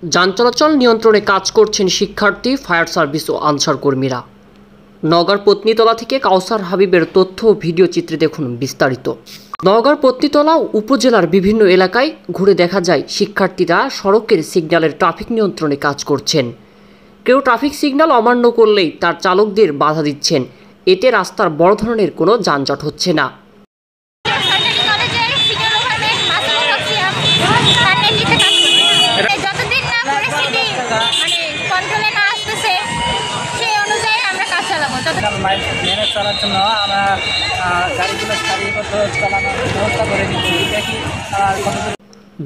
যান চলাচল নিয়ন্ত্রণে কাজ করছেন শিক্ষার্থী, ফায়ার সার্ভিস ও আনসার কর্মীরা। নওগাঁর পত্নীতলা থেকে কাউসার হাবিবের তথ্য ও ভিডিও চিত্রে দেখুন বিস্তারিত। নওগাঁর পত্নীতলা উপজেলার বিভিন্ন এলাকায় ঘুরে দেখা যায় শিক্ষার্থীরা সড়কের সিগন্যালের ট্রাফিক নিয়ন্ত্রণে কাজ করছেন। কেউ ট্রাফিক সিগন্যাল অমান্য করলেই তার চালকদের বাধা দিচ্ছেন। এতে রাস্তার বড় ধরনের কোনো যানজট হচ্ছে না।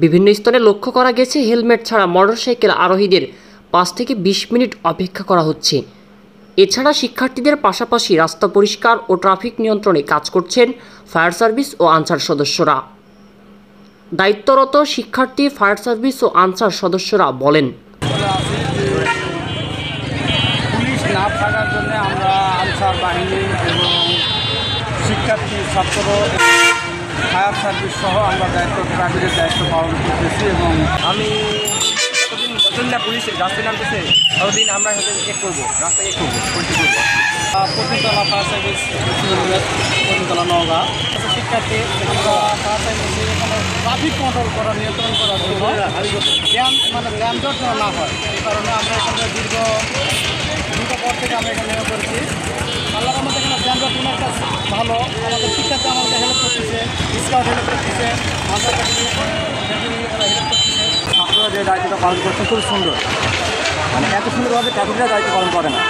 বিভিন্ন স্থানে লক্ষ্য করা গেছে হেলমেট ছাড়া মোটরসাইকেল আরোহীদের 5 থেকে 20 মিনিট অপেক্ষা করা হচ্ছে। এছাড়া শিক্ষার্থীদের পাশাপাশি রাস্তা পরিষ্কার ও ট্রাফিক নিয়ন্ত্রণে কাজ করছেন ফায়ার সার্ভিস ও আনসার সদস্যরা। দায়িত্বরত শিক্ষার্থী, ফায়ার সার্ভিস ও আনসার সদস্যরা বলেন, পুলিশ না থাকার জন্য আমরা আনসার বাহিনী এবং শিক্ষার্থী, ছাত্র, ফায়ার সার্ভিস সহ আমরা ট্রাফিকের দায়িত্ব পালন করতেছি। এবং আমি যতদিন না পুলিশের রাস্তায় নামতেছে ততদিন আমরা চেক করবো, রাস্তায় চেক করবো, পরিচয় করবো। পত্নীতলা ফায়ার সার্ভিস, পত্নীতলা নওগাঁ শিক্ষার্থী, আমরা ফায়ার সার্ভিস এখানে ট্রাফিক কন্ট্রোল করা, নিয়ন্ত্রণ করার জন্য যানজট না হয় এই কারণে আমরা এখানে দীর্ঘ পর থেকে আমরা এখানে নেমে করেছি। আল্লাহর আমাদের এখানে যানজট একটা ভালো, আমাদের শিক্ষার্থী আমাদের হেল্প করতেছে, স্কাউট হেল্প করতেছে, আমাদের হেল্প করতেছে। ছাত্ররা যে দায়িত্বটা পালন করছে খুব সুন্দর, এত সুন্দরভাবে ট্রাফিকরা দায়িত্ব পালন করে না।